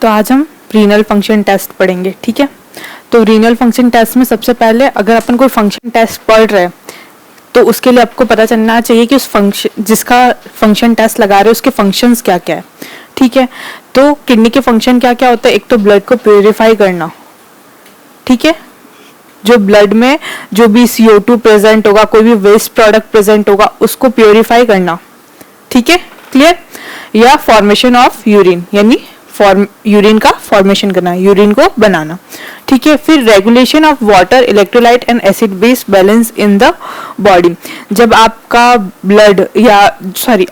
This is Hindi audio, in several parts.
तो आज हम रीनल फंक्शन टेस्ट पढ़ेंगे, ठीक है। तो रीनल फंक्शन टेस्ट में सबसे पहले अगर अपन कोई फंक्शन टेस्ट पढ़ रहे हैं तो उसके लिए आपको पता चलना चाहिए कि उस फंक्शन जिसका फंक्शन टेस्ट लगा रहे हैं उसके फंक्शंस क्या क्या है, ठीक है। तो किडनी के फंक्शन क्या क्या होता है, एक तो ब्लड को प्योरीफाई करना, ठीक है। जो ब्लड में जो भी CO2 प्रेजेंट होगा, कोई भी वेस्ट प्रोडक्ट प्रेजेंट होगा, उसको प्योरीफाई करना, ठीक है, क्लियर। या फॉर्मेशन ऑफ यूरिन, यानी यूरिन का फॉर्मेशन करना, यूरिन को बनाना, ठीक है। फिर regulation of water, electrolyte and acid base balance in the body. जब आपका ब्लड या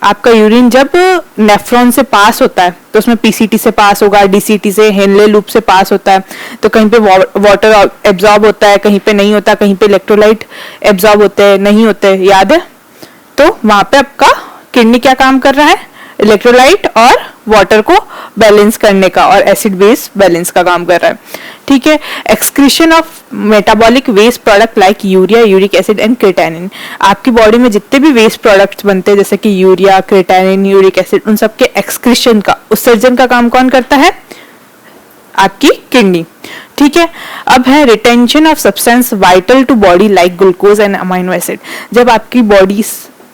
आपका यूरिन जब नेफ्रॉन से पास होता है तो उसमें PCT से पास होगा, DCT से, हेनले लूप से पास होता है, तो कहीं पे वाटर एब्जॉर्ब होता है, कहीं पे नहीं होता, कहीं पे इलेक्ट्रोलाइट एब्जॉर्ब होते हैं, नहीं होते, याद है। तो वहां पे आपका किडनी क्या काम कर रहा है, इलेक्ट्रोलाइट और वाटर को बैलेंस करने का और एसिड बेस बैलेंस का काम कर रहा है, ठीक है। Excretion of metabolic waste product like urea, uric acid and creatinine. आपकी बॉडी में जितने भी वेस्ट प्रोडक्ट्स बनते हैं जैसे कि यूरिया, क्रिएटिनिन, यूरिक एसिड, उन सब के एक्सक्रीशन का, उत्सर्जन का काम कौन करता है, आपकी किडनी, ठीक है। अब है retention of substance vital to body like glucose and amino acid. जब आपकी बॉडी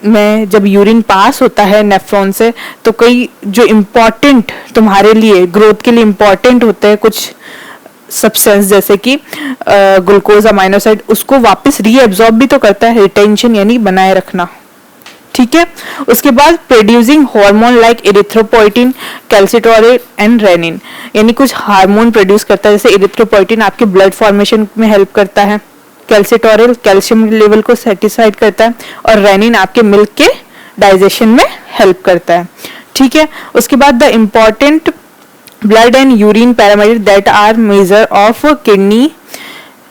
में जब यूरिन पास होता है नेफ्रॉन से तो कई जो इम्पोर्टेंट तुम्हारे लिए ग्रोथ के लिए इम्पोर्टेंट होते हैं कुछ सब्सटेंस जैसे कि ग्लूकोज, अमाइनो एसिड, उसको वापस रीएब्जॉर्ब भी तो करता है, रिटेंशन यानी बनाए रखना, ठीक है। उसके बाद producing hormone like erythropoietin, calcitriol and renin, यानी कुछ हार्मोन प्रोड्यूस करता है, जैसे इरिथ्रोपोइटिन आपके ब्लड फॉर्मेशन में हेल्प करता है, कैल्सिटोरिल कैल्शियम लेवल को सेटिस्फाइड करता है, और रेनिन आपके मिल्क के डाइजेशन में हेल्प करता है, ठीक है। उसके बाद the important blood and urine parameter that are measure of kidney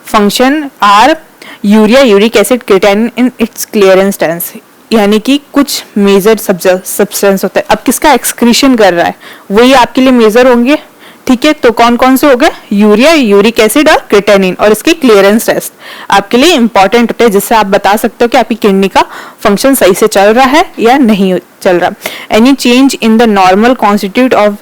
function are urea, uric acid, creatinine in its clearance tests, यानी कि कुछ मेजर सब्सटेंस होता है। अब किसका एक्सक्रीशन कर रहा है वही आपके लिए मेजर होंगे, ठीक है। तो कौन कौन से हो गए, यूरिया, यूरिक एसिड और क्रिएटिनिन, और इसके क्लियरेंस टेस्ट आपके लिए इंपॉर्टेंट होते हैं, जिससे आप बता सकते हो कि आपकी किडनी का फंक्शन सही से चल रहा है या नहीं चल रहा। Any change in the normal constitute of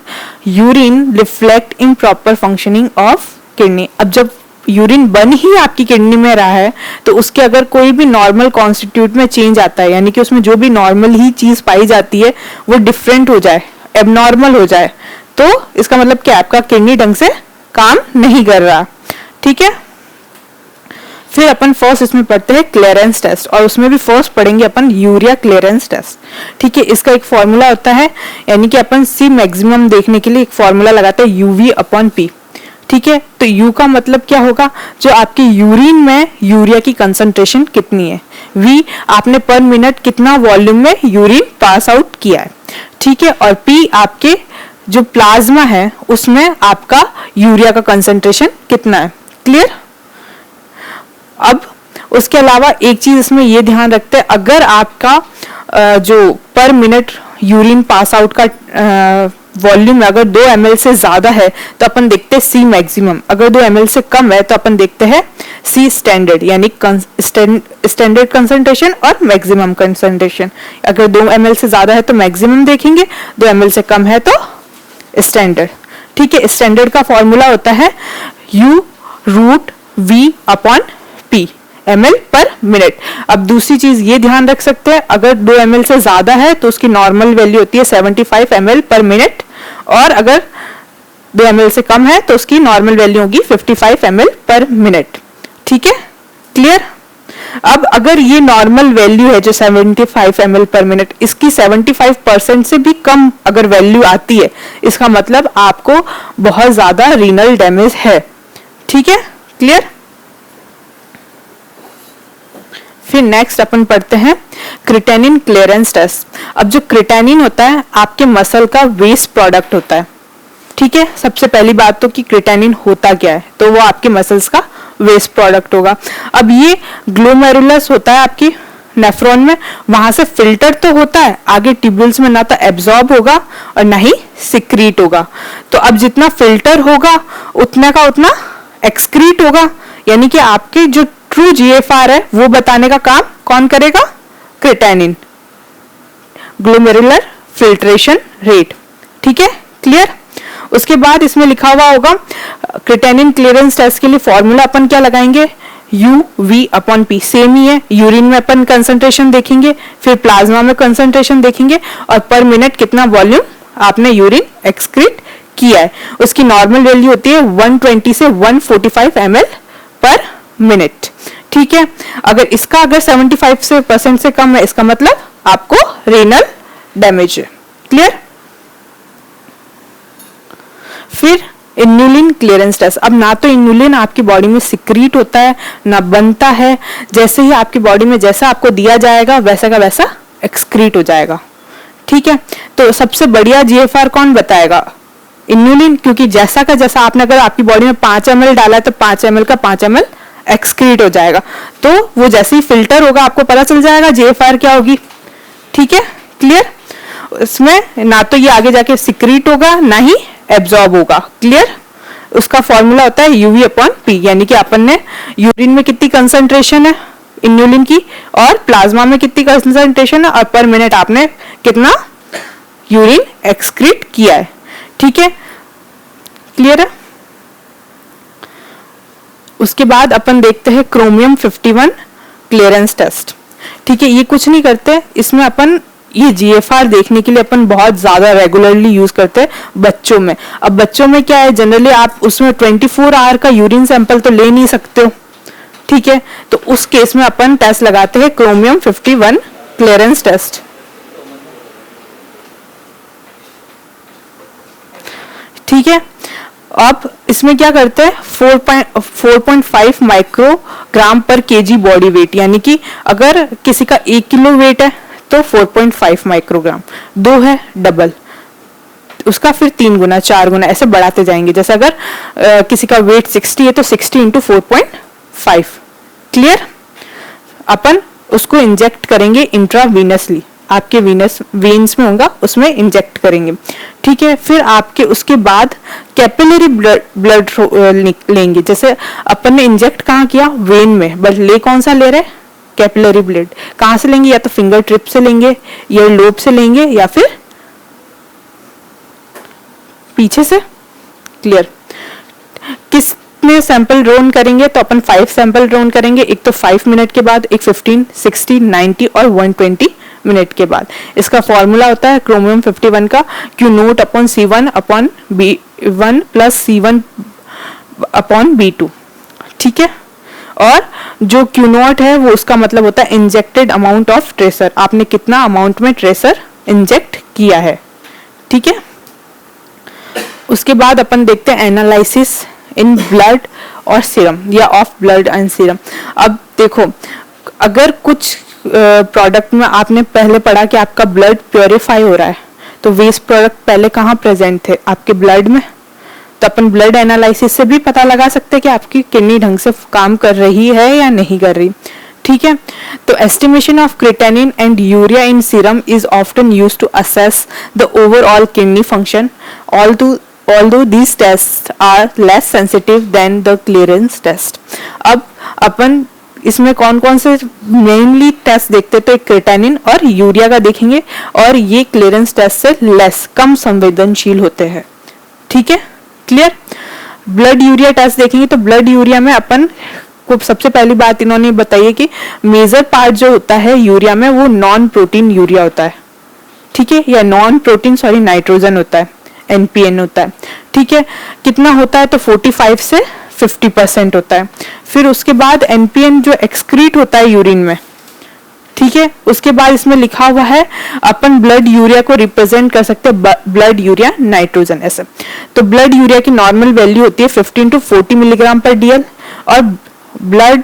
urine reflect in proper functioning of kidney. अब जब यूरिन बन ही आपकी किडनी में रहा है तो उसके अगर कोई भी नॉर्मल कॉन्स्टिट्यूट में चेंज आता है, यानी कि उसमें जो भी नॉर्मल ही चीज पाई जाती है वो डिफरेंट हो जाए, एबनॉर्मल हो जाए, तो इसका मतलब क्या, आपका किडनी ढंग से काम नहीं कर रहा, ठीक है। फिर अपन फर्स्ट इसमें पढ़ते हैं क्लियरेंस टेस्ट, और उसमें भी फर्स्ट पढ़ेंगे अपन यूरिया क्लियरेंस टेस्ट, ठीक है। इसका एक फॉर्मूला होता है, यानी कि अपन C मैक्सिमम देखने के लिए एक फॉर्मूला लगाते हैं UV/P, ठीक है। तो U का मतलब क्या होगा, जो आपके यूरिन में यूरिया की कंसंट्रेशन कितनी है, V आपने पर मिनट कितना वॉल्यूम में यूरिन पास आउट किया है, ठीक है, और P आपके जो प्लाज्मा है उसमें आपका यूरिया का कंसंट्रेशन कितना है, क्लियर। अब उसके अलावा एक चीज इसमें ये ध्यान रखते हैं, अगर आपका जो पर मिनट यूरिन पास आउट का वॉल्यूम अगर 2 ml से ज्यादा है तो अपन देखते हैं C मैक्सिमम, अगर 2 ml से कम है तो अपन देखते हैं C स्टैंडर्ड, यानी स्टैंडर्ड कंसंट्रेशन और मैक्सिमम कंसंट्रेशन। अगर 2 ml से ज्यादा है तो मैक्सिमम देखेंगे, 2 ml से कम है तो स्टैंडर्ड, ठीक है। स्टैंडर्ड का फॉर्मूला होता है U√V/P ml पर मिनट। अब दूसरी चीज ये ध्यान रख सकते हैं, अगर 2 ml से ज्यादा है तो उसकी नॉर्मल वैल्यू होती है 75 ml पर मिनट, और अगर 2 ml से कम है तो उसकी नॉर्मल वैल्यू होगी 55 ml पर मिनट, ठीक है, क्लियर। अब अगर ये नॉर्मल वैल्यू है जो 75 ml पर मिनट, इसकी 75% से भी कम अगर वैल्यू आती है, इसका मतलब आपको बहुत ज्यादा रीनल डैमेज है, ठीक है, क्लियर। फिर नेक्स्ट अपन पढ़ते हैं क्रिएटिनिन क्लियरेंस टेस्ट। अब जो क्रिएटिनिन होता है आपके मसल का वेस्ट प्रोडक्ट होता है, ठीक है। सबसे पहली बात तो कि क्रिएटिनिन होता क्या है, तो वो आपके मसल्स का वेस्ट प्रोडक्ट होगा। अब ये ग्लोमेरुलस होता है आपकी नेफ्रॉन में, वहां से फिल्टर तो होता है, आगे ट्यूब्यूल्स में ना तो एब्जॉर्ब होगा और ना ही सिक्रीट होगा। तो अब जितना फिल्टर होगा उतना का उतना एक्सक्रीट होगा, यानी कि आपके जो ट्रू GFR है वो बताने का काम कौन करेगा, क्रिएटिनिन, ग्लोमेरुलर फिल्ट्रेशन रेट, ठीक है, क्लियर। उसके बाद इसमें लिखा हुआ होगा क्रिएटिनिन क्लियरेंस टेस्ट के लिए फॉर्मूला अपन क्या लगाएंगे, UV/P, सेम ही है। यूरिन में अपन कंसंट्रेशन देखेंगे, फिर प्लाज्मा में कंसंट्रेशन देखेंगे, और पर मिनट कितना वॉल्यूम आपने यूरिन एक्सक्रीट किया है। उसकी नॉर्मल वैल्यू होती है 120 से 145 ml पर मिनट, ठीक है। अगर 75% से कम है, इसका मतलब आपको रेनल डैमेज है। क्लियर। फिर इन्यूलिन क्लियरेंस टेस्ट। अब ना तो इन्यूलिन आपकी बॉडी में सिक्रीट होता है ना बनता है, जैसे ही आपकी बॉडी में जैसा आपको दिया जाएगा वैसा का वैसा एक्सक्रीट हो जाएगा, ठीक है। तो सबसे बढ़िया GFR कौन बताएगा, इन्यूलिन, क्योंकि जैसा का जैसा आपने अगर आपकी बॉडी में 5 ml डाला है तो 5 ml का 5 ml एक्सक्रीट हो जाएगा। तो वो जैसे ही फिल्टर होगा आपको पता चल जाएगा GFR क्या होगी, ठीक है। क्लियर। उसमें ना तो ये आगे जाके सिक्रीट होगा ना ही एब्जॉर्ब होगा। क्लियर। उसका फॉर्मूला होता है UV/P, यानी कि अपन ने यूरिन में कितनी कंसंट्रेशन है इन्यूलिन की, और प्लाज्मा में कितनी कंसंट्रेशन है, और पर मिनट आपने कितना यूरिन एक्सक्रीट किया है, ठीक है। क्लियर है। उसके बाद अपन देखते हैं क्रोमियम 51 क्लियरेंस टेस्ट, ठीक है। ये कुछ नहीं करते, इसमें अपन ये GFR देखने के लिए अपन बहुत ज्यादा रेगुलरली यूज करते हैं बच्चों में। अब बच्चों में क्या है, जनरली आप उसमें 24 आवर का यूरिन सैंपल तो ले नहीं सकते हो, ठीक है। तो उस केस में अपन टेस्ट लगाते हैं क्रोमियम 51 क्लियरेंस टेस्ट, ठीक है। अब इसमें क्या करते हैं, 4.5 माइक्रोग्राम पर kg बॉडी वेट, यानी कि अगर किसी का 1 किलो वेट है तो 4.5 माइक्रोग्राम, 2 है डबल उसका, फिर 3 गुना 4 गुना ऐसे बढ़ाते जाएंगे। जैसे अगर किसी का वेट 60 है तो 60 इंटू 4.5। क्लियर। अपन उसको इंजेक्ट करेंगे इंट्रावीनसली, आपके वेन्स में होगा उसमें इंजेक्ट करेंगे, ठीक है। फिर आपके उसके बाद कैपिलरी ब्लड लेंगे। जैसे अपन ने इंजेक्ट कहाँ किया, वेन में, बस ले कौन सा ले रहे, कैपिलरी ब्लड। कहां से लेंगे, या तो फिंगर ट्रिप से लेंगे, ईयर लोब से लेंगे, या फिर पीछे से। क्लियर। किसने सैंपल ड्रोन करेंगे, तो अपन 5 सैंपल ड्रोन करेंगे, एक तो 5 मिनट के बाद, एक 15, 60, 90 और 120 मिनट के बाद। इसका फॉर्मूला होता है क्रोमियम 51 का Q0/C1/B1 प्लस C1/B2, ठीक है। और जो Q0 है वो उसका मतलब होता है इंजेक्टेड अमाउंट ऑफ ट्रेसर, आपने कितना अमाउंट में ट्रेसर इंजेक्ट किया है, ठीक है। उसके बाद अपन देखते हैं एनालिसिस इन ब्लड और सीरम, या ऑफ ब्लड एंड सीरम। अब देखो, अगर कुछ प्रोडक्ट में आपने पहले पढ़ा कि आपका ब्लड प्योरीफाई हो रहा है, तो वेस्ट प्रोडक्ट पहले कहाँ प्रेजेंट थे, आपके ब्लड में। तो अपन ब्लड एनालिसिस से भी पता लगा सकते हैं कि आपकी किडनी ढंग से काम कर रही है या नहीं कर रही, ठीक है। तो estimation of creatinine and urea in serum is often used to assess the overall kidney function, although these tests are less sensitive than the clearance test। अब अपन इसमें कौन कौन से मेनली टेस्ट देखते, तो एक क्रिएटिनिन और यूरिया का देखेंगे, और ये क्लियरेंस टेस्ट से लेस, कम संवेदनशील होते हैं, ठीक है। क्लियर। ब्लड यूरिया टेस्ट देखेंगे, तो ब्लड यूरिया में अपन को सबसे पहली बात इन्होंने बताई है कि मेजर पार्ट जो होता है यूरिया में वो नॉन प्रोटीन यूरिया होता है, ठीक है, या नॉन प्रोटीन नाइट्रोजन होता है, NPN होता है, ठीक है। कितना होता है, तो 45 से 50% होता है। फिर उसके बाद NPN जो एक्सक्रीट होता है यूरिन में, ठीक है। उसके बाद इसमें लिखा हुआ है अपन ब्लड यूरिया को रिप्रेजेंट कर सकते हैं ब्लड यूरिया नाइट्रोजन ऐसे। तो ब्लड यूरिया की नॉर्मल वैल्यू होती है 15 to 40 मिलीग्राम पर DL, और ब्लड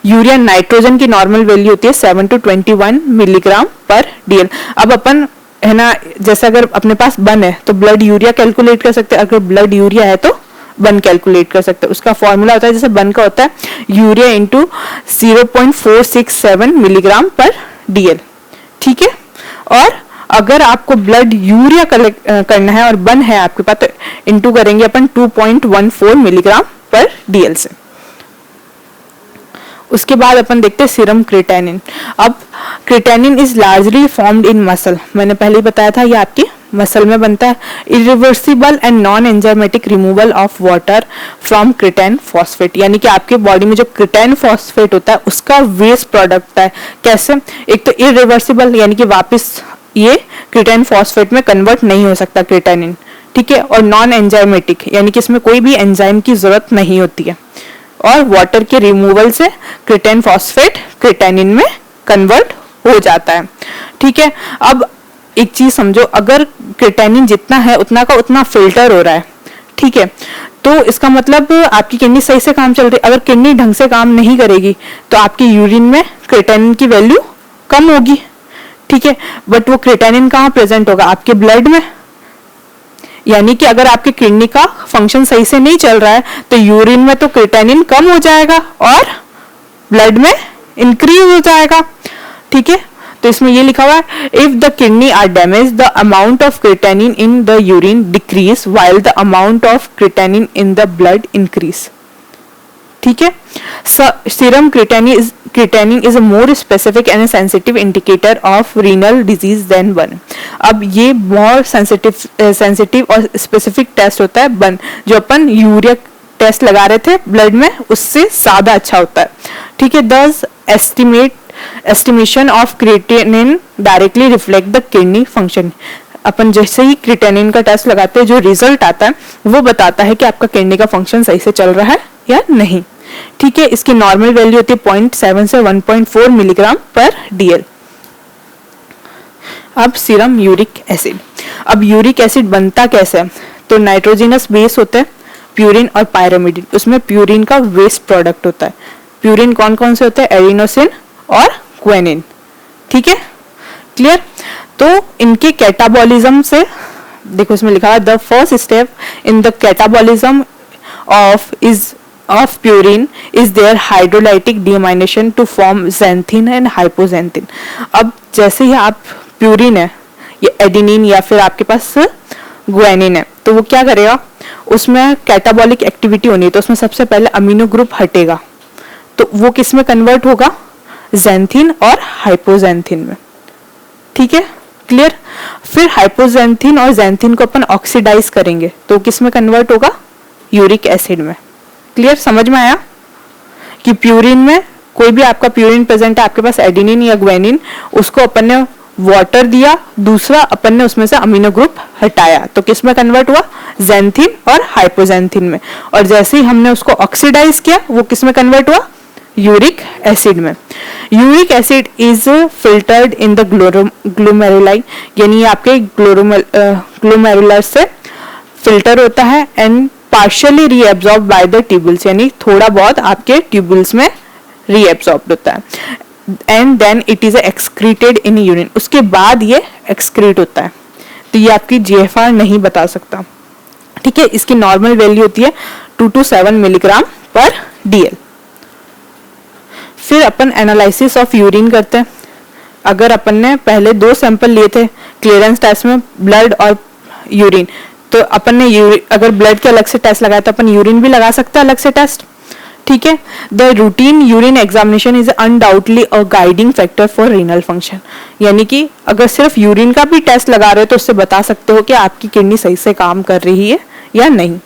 यूरिया नाइट्रोजन की नॉर्मल वैल्यू होती है 7 to 21 मिलीग्राम पर DL। अब अपन है ना, जैसे अगर अपने पास बन है तो ब्लड यूरिया कैलकुलेट कर सकते हैं, अगर ब्लड यूरिया है तो बन कैलकुलेट कर सकते हैं। उसका फॉर्मूला होता है, जैसे बन का होता है यूरिया इंटू 0.467 मिलीग्राम पर DL, ठीक है। और अगर आपको ब्लड यूरिया कलेक्ट करना है और बन है आपके पास, तो इंटू करेंगे अपन 2.14 मिलीग्राम पर DL से। उसके बाद अपन देखते हैं सीरम क्रिएटिनिन। अब creatinine is largely formed in muscle, मैंने पहले ही बताया था ये आपकी मसल में बनता है। Irreversible and non enzymatic removal of water from creatine phosphate, यानी कि आपके बॉडी में जो क्रिटेन फॉस्फेट होता है उसका वेस्ट प्रोडक्ट है। कैसे? एक तो इरिवर्सिबल यानी कि वापस ये क्रिटेन फॉस्फेट में कन्वर्ट नहीं हो सकता क्रिटेनिन, ठीक है, और नॉन एंजाइमेटिक यानी कि इसमें कोई भी एंजाइम की जरूरत नहीं होती है, और वाटर के रिमूवल से क्रिटेन फॉस्फेट क्रिटेनिन में कन्वर्ट हो जाता है, ठीक है। अब एक चीज समझो, अगर क्रिटेनिन जितना है उतना का उतना फिल्टर हो रहा है, ठीक है, तो इसका मतलब आपकी किडनी सही से काम चल रही है। अगर किडनी ढंग से काम नहीं करेगी तो आपकी यूरिन में क्रिटेनिन की वैल्यू कम होगी, ठीक है, बट वो क्रिटेनिन कहाँ प्रेजेंट होगा? आपके ब्लड में। यानी कि अगर आपके किडनी का फंक्शन सही से नहीं चल रहा है तो यूरिन में तो क्रिटेनिन कम हो जाएगा और ब्लड में इंक्रीज हो जाएगा, ठीक है। तो इसमें ये लिखा हुआ है, if the kidney are damage the amount of creatinine in the urine decrease while the amount of creatinine in the blood increase, ठीक है। Serum creatinine is a more specific and sensitive indicator of renal disease than BUN. अब ये बहुत सेंसिटिव और स्पेसिफिक टेस्ट होता है बर्न, जो अपन यूरिया टेस्ट लगा रहे थे ब्लड में उससे ज्यादा अच्छा होता है, ठीक है। Thus estimation of creatinine directly reflect the kidney function. अपन जैसे ही क्रिटेनिन का टेस्ट लगाते हैं जो रिजल्ट आता है वो बताता है कि आपका किडनी का फंक्शन सही से चल रहा है या नहीं, ठीक है। इसकी नॉर्मल वैल्यू होती है 0.7 से 1.4 मिलीग्राम पर डीएल। अब सीरम यूरिक एसिड। अब यूरिक एसिड बनता कैसे है? तो नाइट्रोजनस बेस होते हैं प्यूरिन और पायरामिडिन, उसमें प्यूरिन का वेस्ट प्रोडक्ट होता है। प्यूरिन कौन कौन से होते हैं? एडिनोसिन और ग्वानिन, ठीक है, क्लियर। तो इनके कैटाबॉलिज्म से देखो इसमें लिखा है the first step in the catabolism of purine is their hydrolytic deamination to form xanthine and hypoxanthine। अब जैसे ही आप प्यूरिन है, ये एडिनिन या फिर आपके पास ग्वानिन है, तो वो क्या करेगा? उसमें कैटाबॉलिक एक्टिविटी होनी है, तो उसमें सबसे पहले अमीनो ग्रुप हटेगा, तो वो किस में कन्वर्ट होगा? xanthine और hypoxanthine में, ठीक है, क्लियर। फिर hypoxanthine और xanthine को अपन ऑक्सीडाइज करेंगे तो किस में कन्वर्ट होगा? यूरिक एसिड में, क्लियर। समझ में आया कि प्यूरिन में कोई भी आपका प्यूरिन प्रेजेंट है, आपके पास एडिनिन या ग्वानिन, उसको अपन ने वाटर दिया, दूसरा अपन ने उसमें से अमीनो ग्रुप हटाया, तो किस में कन्वर्ट हुआ? xanthine और hypoxanthine में। और जैसे ही हमने उसको ऑक्सीडाइज किया वो किस में कन्वर्ट हुआ? यूरिक एसिड में। Uric acid is filtered in the glomeruli, यानी आपके ग्लोमेरुलर से फिल्टर होता है and partially reabsorb by the tubules, यानी थोड़ा बहुत आपके ट्यूबुल्स में रीएब्सॉर्ब होता है, and then it is excreted in urine, उसके बाद ये एक्सक्रीट होता है। तो ये आपकी जीएफआर नहीं बता सकता, ठीक है। इसकी नॉर्मल वैल्यू होती है 2 to 7 मिलीग्राम पर डीएल। फिर अपन एनालिसिस ऑफ यूरिन करते हैं। अगर अपन ने पहले 2 सैंपल लिए थे क्लियरेंस टेस्ट में, ब्लड और यूरिन, तो अपन ने अगर ब्लड के अलग से टेस्ट लगाया तो अपन यूरिन भी लगा सकते हैं अलग से टेस्ट, ठीक है। The routine urine examination is undoubtedly a guiding factor for renal function, यानी कि अगर सिर्फ यूरिन का भी टेस्ट लगा रहे हो तो उससे बता सकते हो कि आपकी किडनी सही से काम कर रही है या नहीं,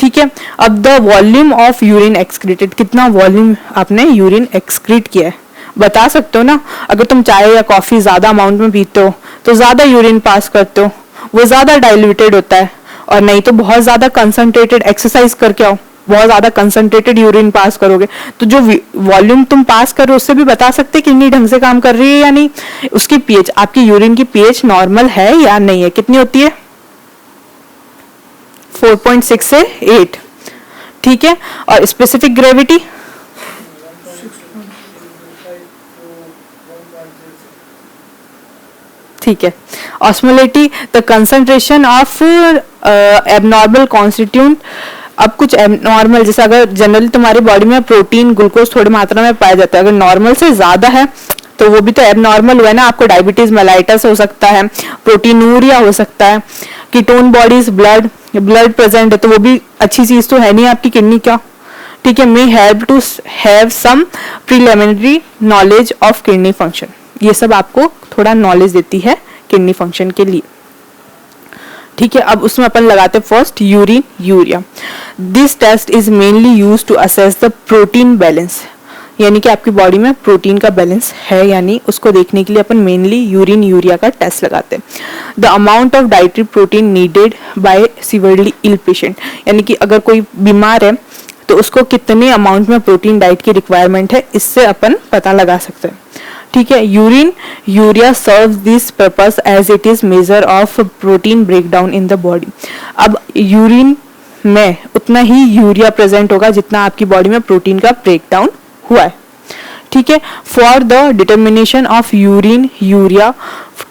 ठीक है। अब the volume of urine excreted, कितना वॉल्यूम आपने यूरिन एक्सक्रीट किया है बता सकते हो ना। अगर तुम चाय या कॉफी ज्यादा अमाउंट में पीते हो तो ज्यादा यूरिन पास करते हो, वो ज्यादा डाइल्यूटेड होता है, और नहीं तो बहुत ज्यादा कंसंट्रेटेड एक्सरसाइज करके आओ, बहुत ज्यादा कंसंट्रेटेड यूरिन पास करोगे, तो जो वॉल्यूम तुम पास कर रहे हो उससे भी बता सकते हैं किडनी ढंग से काम कर रही है या नहीं। उसकी पीएच, आपकी यूरिन की पीएच नॉर्मल है या नहीं है, कितनी होती है? 4.6 से 8, ठीक है। और स्पेसिफिक ग्रेविटी ठीक है। Osmolality the concentration of abnormal constituent. अब कुछ एबनॉर्मल, जैसे अगर जनरली तुम्हारी बॉडी में प्रोटीन ग्लूकोज थोड़ी मात्रा में पाया जाता है, अगर नॉर्मल से ज्यादा है तो वो भी तो एबनॉर्मल हुआ है ना। आपको डायबिटीज मेलाइटस हो सकता है, प्रोटीनूरिया हो सकता है, कीटोन बॉडीज ब्लड प्रेजेंट है, तो वो भी अच्छी चीज तो है नहीं आपकी किडनी का, ठीक है। May help to have some preliminary knowledge of kidney function, ये सब आपको थोड़ा नॉलेज देती है किडनी फंक्शन के लिए। ठीक है, अब उसमें अपन लगाते हैं first urine urea. This test is mainly use to assess the protein balance, यानी कि आपकी बॉडी में प्रोटीन का बैलेंस है यानी उसको देखने के लिए अपन मेनली यूरिन यूरिया का टेस्ट लगाते हैं। The amount of dietary protein needed by severely ill patient, यानी कि अगर कोई बीमार है तो उसको कितने अमाउंट में प्रोटीन डाइट की रिक्वायरमेंट है, इससे अपन पता लगा सकते हैं। ठीक है, urine urea serves this purpose as it is measure of protein breakdown in the body. अब यूरिन में उतना ही यूरिया प्रेजेंट होगा जितना आपकी बॉडी में प्रोटीन का ब्रेकडाउन हुआ है। ठीक है, for the determination of urine urea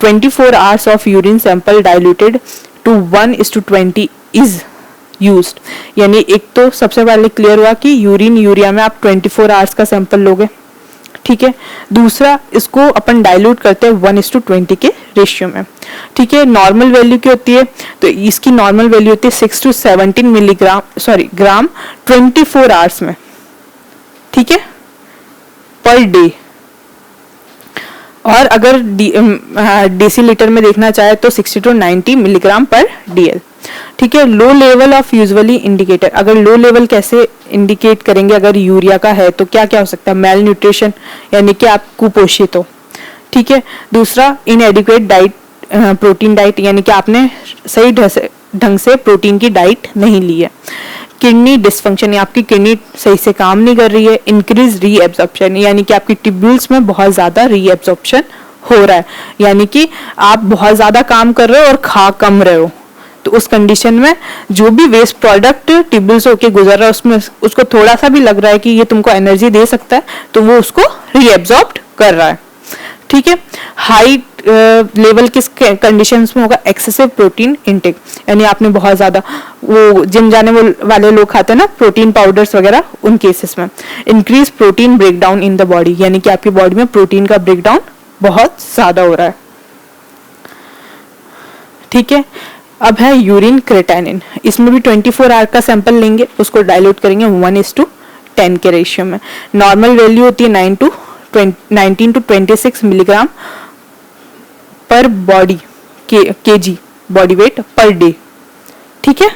24 hours of urine sample diluted to 1:20 is used. यानी एक तो सबसे पहले क्लियर हुआ कि यूरिन यूरिया में आप 24 आवर्स का सैंपल लोगे। ठीक है, दूसरा इसको अपन डाइल्यूट करते हैं 1:20 के रेशियो में। ठीक है, नॉर्मल वैल्यू क्या होती है, तो इसकी नॉर्मल वैल्यू होती है 6 to 17 मिलीग्राम ग्राम 24 आवर्स में। ठीक है, पर डे। और अगर डेसीलीटर में देखना चाहे तो 60 to 90 मिलीग्राम पर DL। ठीक है, low level of usually indicator, अगर लो लेवल कैसे इंडिकेट करेंगे अगर यूरिया का है तो क्या क्या हो सकता है, मेल न्यूट्रिशन यानी कि आप कुपोषित हो। ठीक है, दूसरा इनएडिक्वेट डाइट, प्रोटीन डाइट यानी कि आपने सही ढंग से प्रोटीन की डाइट नहीं ली है। किडनी डिसफंक्शन, आपकी किडनी सही से काम नहीं कर रही है। इंक्रीज रीएब्जॉर्प्शन, यानी कि आपकी ट्यूब्यूल्स में बहुत ज्यादा रीएब्जॉर्प्शन हो रहा है, यानी कि आप बहुत ज्यादा काम कर रहे हो और खा कम रहे हो। तो उस कंडीशन में जो भी वेस्ट प्रोडक्ट ट्यूब्यूल्स होके गुजर रहा है उसमें उसको थोड़ा सा भी लग रहा है कि ये तुमको एनर्जी दे सकता है तो वो उसको रीएब्जॉर्ब कर रहा है। ठीक है, हाई लेवल किस कंडीशंस में होगा, एक्सेसिव प्रोटीन इनटेक, यानी आपने बहुत ज्यादा वो जिम जाने वाले लोग खाते हैं ना प्रोटीन पाउडर्स वगैरह, उन केसेस में। Increase protein breakdown in the body, यानी कि आपकी बॉडी में प्रोटीन का ब्रेकडाउन बहुत ज्यादा हो रहा है। ठीक है, अब है यूरिन क्रेटानिन, इसमें भी 24 आवर का सैंपल लेंगे, उसको डाइल्यूट करेंगे 1:10 के रेशियो में। नॉर्मल वैल्यू होती है 19 to 26 मिलीग्राम पर body KG body weight per day. ठीक है,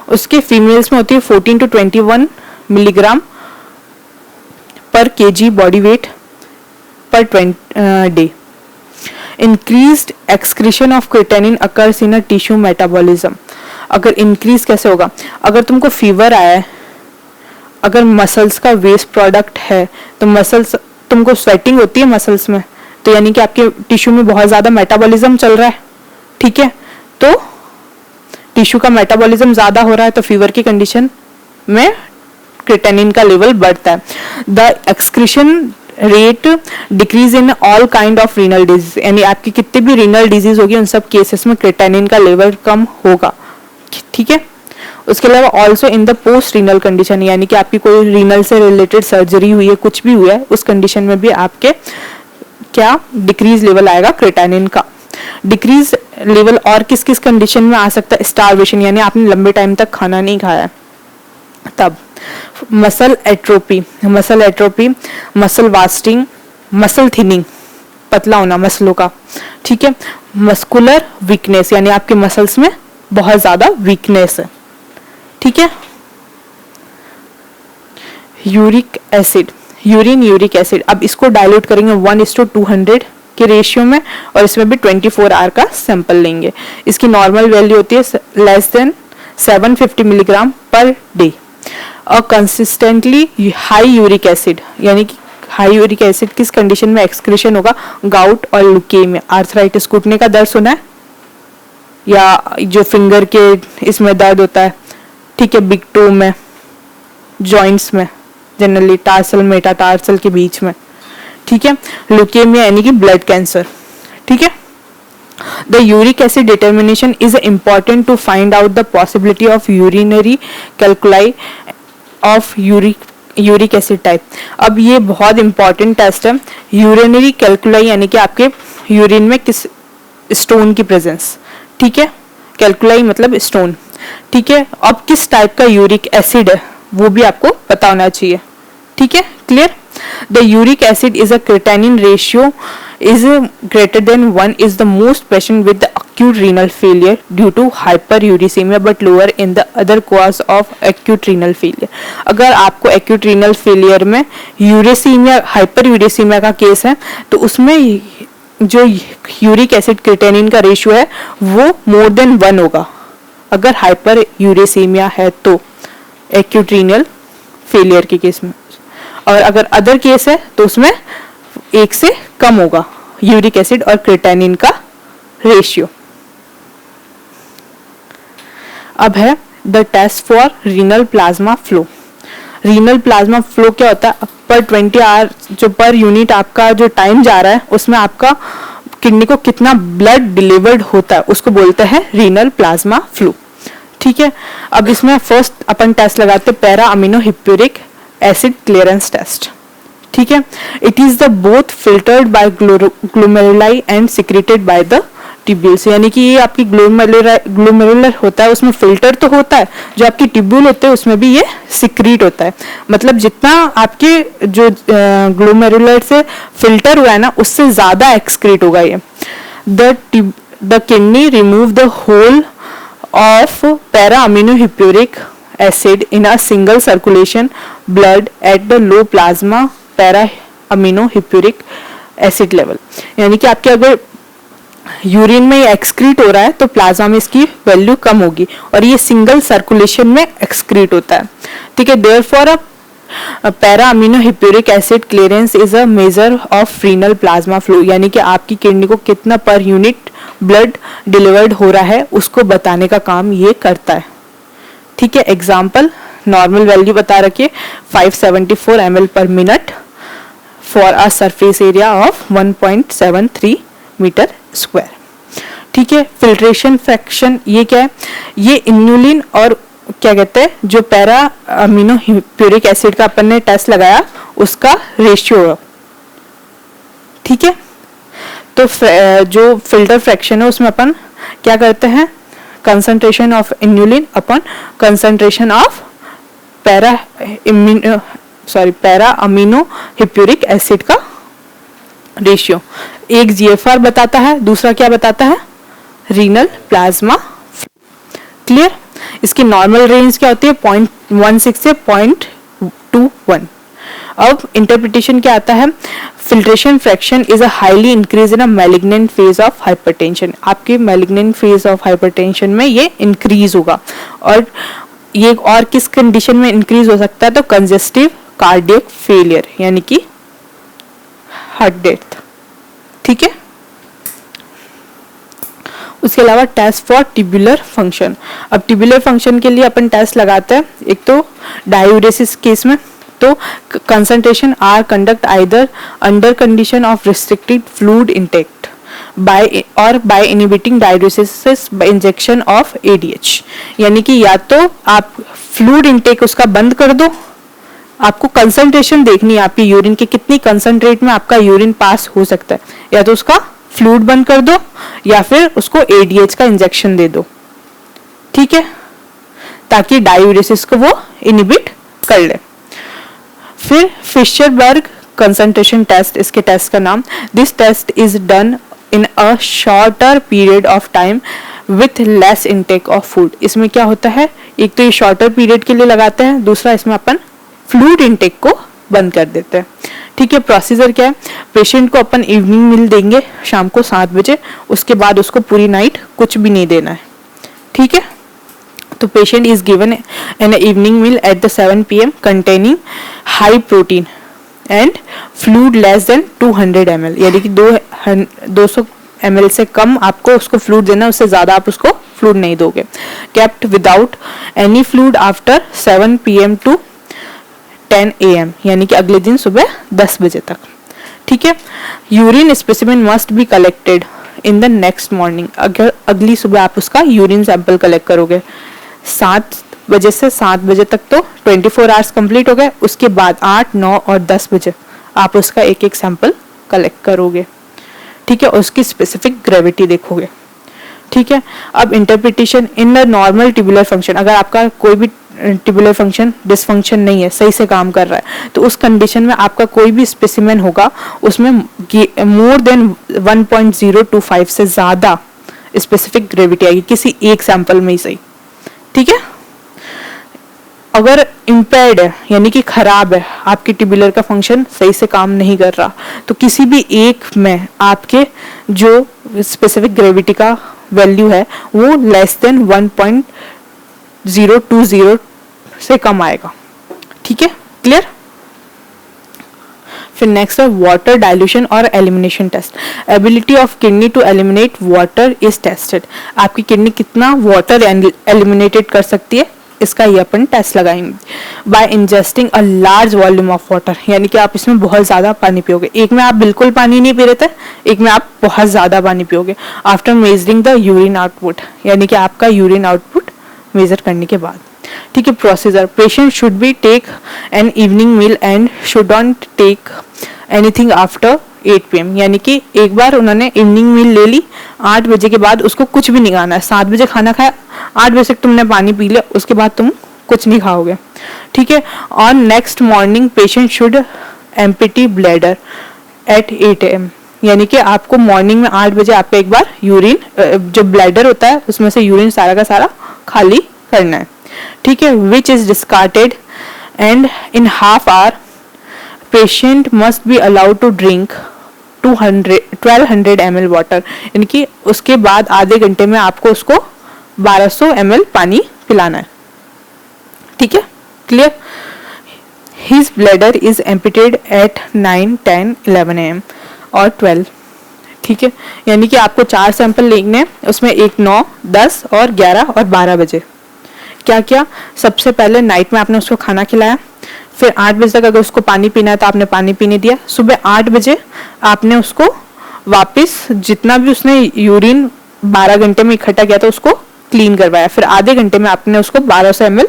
उसके फीमेल्स में होती है 14 to 21 milligram per kg body weight per day. Increased excretion of creatinine occurs in a tissue metabolism, अगर इंक्रीज कैसे होगा, अगर तुमको फीवर आया है, अगर मसल्स का वेस्ट प्रोडक्ट है तो मसल्स, तुमको स्वेटिंग होती है मसल्स में, तो यानी कि आपके टिश्यू में बहुत ज्यादा मेटाबॉलिज्म चल रहा है। ठीक है, तो टिश्यू का मेटाबॉलिज्म ज्यादा हो रहा है तो फीवर की कंडीशन में क्रेटानिन का लेवल बढ़ता है। The excretion rate decrease in all kind of renal disease, यानी आपकी कितने भी रीनल डिजीज होगी उन सब केसेस में क्रेटानिन का लेवल कम होगा। ठीक है, उसके अलावा also in the post renal condition, यानी कि आपकी कोई रीनल से रिलेटेड सर्जरी हुई है, कुछ भी हुआ है, उस कंडीशन में भी आपके क्या डिक्रीज लेवल आएगा क्रेटानिन का। डिक्रीज लेवल और किस किस कंडीशन में आ सकता है, स्टारवेशन, यानी आपने लंबे टाइम तक खाना नहीं खाया तब। Muscle atrophy, muscle wasting, muscle thinning, पतला होना मसलों का। ठीक है, मस्कुलर वीकनेस, यानी आपके मसल्स में बहुत ज्यादा वीकनेस है। ठीक है, uric acid, urine uric acid, अब इसको डाइल्यूट करेंगे 1:200 के रेशियो में और इसमें भी 24 आवर का सैंपल लेंगे। इसकी नॉर्मल वैल्यू होती है less than 750 milligram per day. और कंसिस्टेंटली हाई यूरिक एसिड, यानी कि हाई यूरिक एसिड किस कंडीशन में एक्सक्रीशन होगा, गाउट और ल्यूकेमिया, आर्थराइटिस, घुटने का दर्द सुना है, या जो फिंगर के इसमें दर्द होता है। ठीक है, बिग टो में, जॉइंट्स में, जनरली टार्सल मेटाटार्सल के बीच में। ठीक है, ल्यूकेमिया यानी कि ब्लड कैंसर। ठीक है, the uric acid determination is important to find out the possibility of urinary calculi of uric acid type. अब ये बहुत इंपॉर्टेंट टेस्ट है, यूरिनरी कैलकुलाई यानी कि आपके यूरिन में किस स्टोन की प्रेजेंस। ठीक है, कैलकुलाई मतलब स्टोन। ठीक है, अब किस टाइप का यूरिक एसिड है वो भी आपको पता होना चाहिए। ठीक है, clear. The uric acid is a creatinine ratio is greater than 1 is the most patient with the acute renal failure due to hyperuricemia but lower in the other cause of acute renal failure. अगर आपको acute renal failure में यूरेसीमिया hyperuricemia का केस है तो उसमें जो यूरिक एसिड क्रिएटिनिन का रेशियो है वो मोर देन 1 होगा अगर हाइपरयूरेसीमिया है तो एक्यूट रीनल फेलियर के केस में, और अगर अदर केस है तो उसमें 1 से कम होगा यूरिक एसिड और क्रिएटिनिन का रेशियो. अब है the test for renal plasma flow. Renal plasma flow क्या होता है? पर 20 आवर जो पर यूनिट आपका जो टाइम जा रहा है उसमें आपका किडनी को कितना ब्लड डिलीवर्ड होता है उसको बोलते हैं रीनल प्लाज्मा फ्लो. ठीक है, अब इसमें फर्स्ट अपन टेस्ट लगाते हैं para amino hippuric acid clearance test. ठीक है, it is the both filtered by glomeruli and secreted by the tubules. यानी कि ये आपकी ग्लोमेरुलर होता है, उसमें फिल्टर तो होता है, जो आपकी ट्यूब्यूल होते हैं उसमें भी ये सिक्रीट होता है. मतलब जितना आपके जो ग्लोमेरुलर से फिल्टर हुआ है ना उससे ज्यादा एक्सक्रीट होगा ये. The kidney remove the whole of para amino hippuric acid in a single circulation blood at the low plasma para amino hippuric acid level. यानी कि आपके अगर यूरिन में एक्सक्रीट हो रहा है तो प्लाज्मा में इसकी वैल्यू कम होगी और ये सिंगल सर्कुलेशन में एक्सक्रीट होता है. ठीक है, therefore a para amino hippuric acid clearance is a measure of renal plasma flow. यानी कि आपकी किडनी को कितना पर यूनिट ब्लड डिलीवर्ड हो रहा है उसको बताने का काम ये करता है. ठीक है, एग्जाम्पल नॉर्मल वैल्यू बता रखिए 574 ml पर minute for a surface area of 1.73 metre square. ठीक है, फिल्ट्रेशन फ्रैक्शन ये क्या है? ये इन्युलिन और क्या कहते हैं जो पैरा अमीनो हिप्यूरिक एसिड का अपन ने टेस्ट लगाया उसका रेशियो. ठीक है, तो जो फिल्टर फ्रैक्शन है उसमें अपन क्या करते हैं? कंसंट्रेशन ऑफ इन्युलिन अपन concentration of para amino hippuric acid का रेशियो. एक जीएफआर बताता है, दूसरा क्या बताता है? Renal plasma. क्लियर? इसकी नॉर्मल रेंज क्या होती है? 0.16 से 0.21. अब इंटरप्रिटेशन क्या आता है? Filtration fraction is a highly increase in a malignant phase of hypertension. आपके मैलिग्नेंट फेज ऑफ हाइपरटेंशन में ये इंक्रीज होगा. और ये और किस कंडीशन में इंक्रीज हो सकता है? तो कंजेस्टिव कार्डियक फेलियर यानी कि हार्ट डेथ. ठीक है, उसके अलावा टेस्ट फॉर ट्यूबुलर फंक्शन. अब ट्यूबुलर फंक्शन के लिए अपन टेस्ट लगाते हैं. एक तो डायूरेसिस केस में तो concentration are conduct either under condition of restricted fluid intake by inhibiting diuresis by injection of ADH. यानी कि या तो आप फ्लूइड इंटेक उसका बंद कर दो, आपको कंसंट्रेशन देखनी है आपकी यूरिन के कितनी कंसंट्रेट में आपका यूरिन पास हो सकता है, या तो उसका फ्लूइड बंद कर दो या फिर उसको एडीएच का इंजेक्शन दे दो. ठीक है, ताकि डायूरेसिस को वो इनहिबिट कर ले. फिर फिशरबर्ग कंसंट्रेशन टेस्ट, इसके टेस्ट का नाम. This test is done in a shorter period of time with less intake of food. इसमें क्या होता है? एक तो ये शॉर्टर पीरियड के लिए लगाते हैं, दूसरा इसमें अपन फ्लूइड इनटेक को बंद कर देते हैं. ठीक है, प्रोसीजर क्या है? पेशेंट को अपन इवनिंग मील देंगे शाम को 7 बजे, उसके बाद उसको पूरी नाइट कुछ भी नहीं देना है. ठीक है, तो patient is given an evening meal at the 7 PM containing high protein and fluid less than 200 ml. यानी कि 200 ml से कम आपको उसको फ्लूइड देना, उससे ज्यादा आप उसको फ्लूइड नहीं दोगे. Kept without any fluid after 7 PM to 10 AM. यानी कि अगले दिन सुबह 10 बजे तक. ठीक है, urine specimen must be collected in the next morning. अगर अगली सुबह आप उसका यूरिन सैंपल कलेक्ट करोगे 7 बजे से 7 बजे तक तो 24 आवर्स कंप्लीट हो गए. उसके बाद 8, 9 और 10 बजे आप उसका एक एक सैंपल कलेक्ट करोगे. ठीक है, उसकी स्पेसिफिक ग्रेविटी देखोगे. ठीक है, अब interpretation in the normal tubular function. अगर आपका कोई भी ट्यूबुलर फंक्शन डिसफंक्शन नहीं है, सही से काम कर रहा है, तो उस कंडीशन में आपका कोई भी स्पेसिमेन होगा उसमें मोर देन 1.025 से ज्यादा स्पेसिफिक ग्रेविटी आएगी किसी एक सैंपल में ही सही, ठीक है। अगर इम्पेयर्ड है यानी कि खराब है, आपकी ट्यूबुलर का फंक्शन सही से काम नहीं कर रहा, तो किसी भी एक में आपके जो स्पेसिफिक ग्रेविटी का वैल्यू है वो लेस देन 1.020 से कम आएगा, ठीक है, क्लियर। फिर नेक्स्ट है वाटर डाइल्यूशन और elimination test. Ability of kidney to eliminate water is tested. आपकी किडनी कितना वाटर एलिमिनेटेड कर सकती है, इसका ये अपन टेस्ट लगाएंगे by ingesting a large volume of water, यानी कि आप इसमें बहुत ज़्यादा पानी पियोगे। एक में आप बिल्कुल पानी नहीं पी रहे थे, एक में आप बहुत ज़्यादा पानी पियोगे। After measuring the urine output, यानी कि आपका यूरिन आउटपुट मेजर करने के बाद, ठीक है। Procedure, patient should be take an evening meal and should not take anything after 8 PM, यानी कि एक बार उन्होंने इवनिंग मील ले ली, 8 बजे के बाद उसको कुछ भी नहीं खाना है। 7 बजे खाना खाया, 8 बजे तक तुमने पानी पी लिया, उसके बाद तुम कुछ नहीं खाओगे, ठीक है। On next morning patient should empty bladder at 8 AM, यानी कि आपको मॉर्निंग में 8 बजे आपका एक बार यूरिन जो ब्लैडर होता है उसमें से यूरिन सारा का सारा खाली करना है, ठीक है। Which is discarded and in half hour patient must be allowed to drink 1200 ml water, यानी कि उसके बाद आधे घंटे में आपको उसको 1200 ml पानी पिलाना है, ठीक है, clear. His bladder is emptied at 9, 10, 11 AM और 12, ठीक है, यानी कि आपको 4 सैंपल लेने हैं, उसमें एक 9, 10 और 11 और 12 बजे। क्या क्या, सबसे पहले नाइट में आपने उसको खाना खिलाया, फिर 8 बजे तक अगर उसको पानी पीना है तो आपने पानी पीने दिया, सुबह 8 बजे आपने उसको वापस जितना भी उसने यूरिन 12 घंटे में इकट्ठा किया था उसको क्लीन करवाया, फिर आधे घंटे में आपने उसको 1200 ml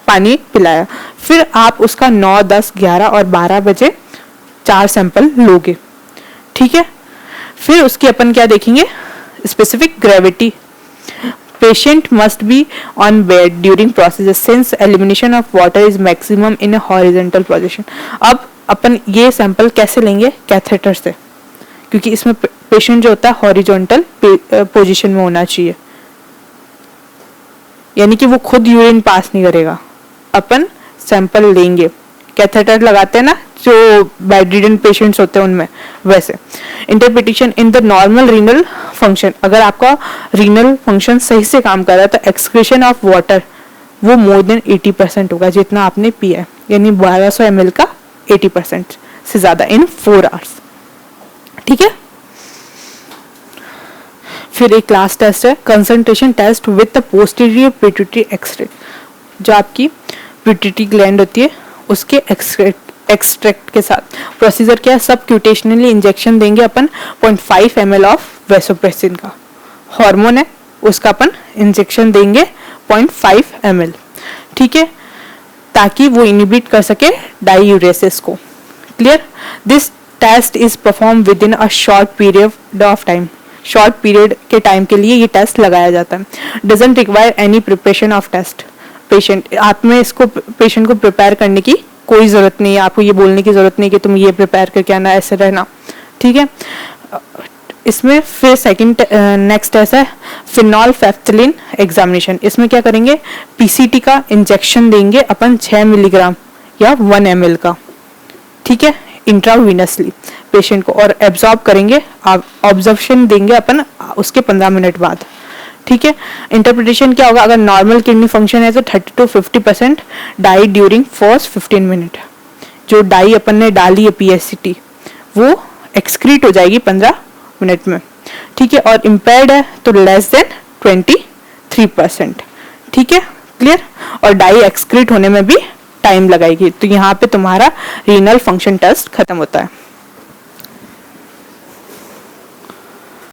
पानी पिलाया, फिर आप उसका 9, 10, 11 और 12 बजे 4 सैंपल लोगे, ठीक है। फिर उसकी अपन क्या देखेंगे, specific gravity. Patient must be on bed during process since elimination of water is maximum in a horizontal position. अब अपन ये सैंपल कैसे लेंगे, कैथेटर से, क्योंकि इसमें पेशेंट जो होता है हॉरिजॉन्टल पोजीशन में होना चाहिए, यानी कि वो खुद यूरिन पास नहीं करेगा। अपन सैंपल लेंगे, कैथेटर लगाते हैं ना जो बेडरिडन पेशेंट्स होते हैं उनमें, वैसे। Interpretation in the normal renal function, अगर आपका रीनल फंक्शन सही से काम कर रहा है तो एक्सक्रीशन ऑफ वाटर वो मोर देन 80% होगा जितना आपने पिया है, यानी 1200 ml का 80% से ज्यादा इन 4 आवर्स, ठीक है। फिर एक लास्ट टेस्ट है concentration test with the posterior pituitary extract, जो आपकी पिट्यूटरी ग्लैंड होती है उसके एक्सट्रैक्ट के साथ। प्रोसीजर क्या है, सब क्यूटेशनली इंजेक्शन देंगे अपन 0.5 ml ऑफ वेसोप्रेसिन का, हार्मोन है उसका अपन इंजेक्शन देंगे 0.5 ml, ठीक है, ताकि वो इनहिबिट कर सके डाईयूरेसिस को, clear. This test is perform within a short period of time, short period के टाइम के लिए ये टेस्ट लगाया जाता है। Doesn't require any preparation of test patient, आप में इसको पेशेंट को प्रिपेयर करने की कोई जरूरत नहीं है, आपको ये बोलने की जरूरत नहीं कि तुम ये प्रिपेयर करके आना, ऐसे रहना, ठीक है। इसमें फिर सेकंड नेक्स्ट टेस्ट है फिनोल्फेथलिन एग्जामिनेशन। इसमें क्या करेंगे, पीसीटी का इंजेक्शन देंगे अपन 6 मिलीग्राम या 1 ml का, ठीक है, इंट्रावीनसली पेशेंट को, और एब्जॉर्ब करेंगे, ऑब्जर्वेशन देंगे अपन उसके 15 मिनट बाद, ठीक है। इंटरप्रिटेशन क्या होगा, अगर नॉर्मल किडनी फंक्शन है तो 30 to 50% dye during first 15 minute, जो डाई अपन ने डाली है पीएससीटी वो एक्सक्रीट हो जाएगी 15 मिनट में, ठीक है। और इम्पेयर्ड है तो लेस देन 23%, ठीक है, क्लियर। और डाई एक्सक्रीट होने में भी टाइम लगाएगी, तो यहाँ पे तुम्हारा रीनल फंक्शन टेस्ट खत्म होता है।